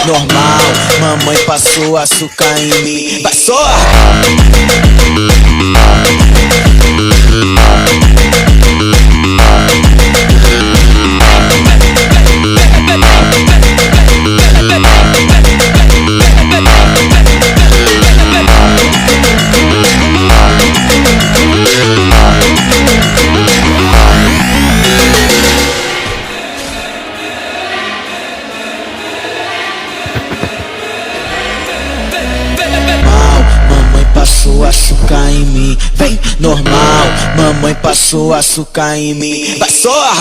normal. Mamãe passou açúcar em mim. Vai só! Passou açúcar em mim, vem normal. Mamãe passou açúcar em mim. Vai só!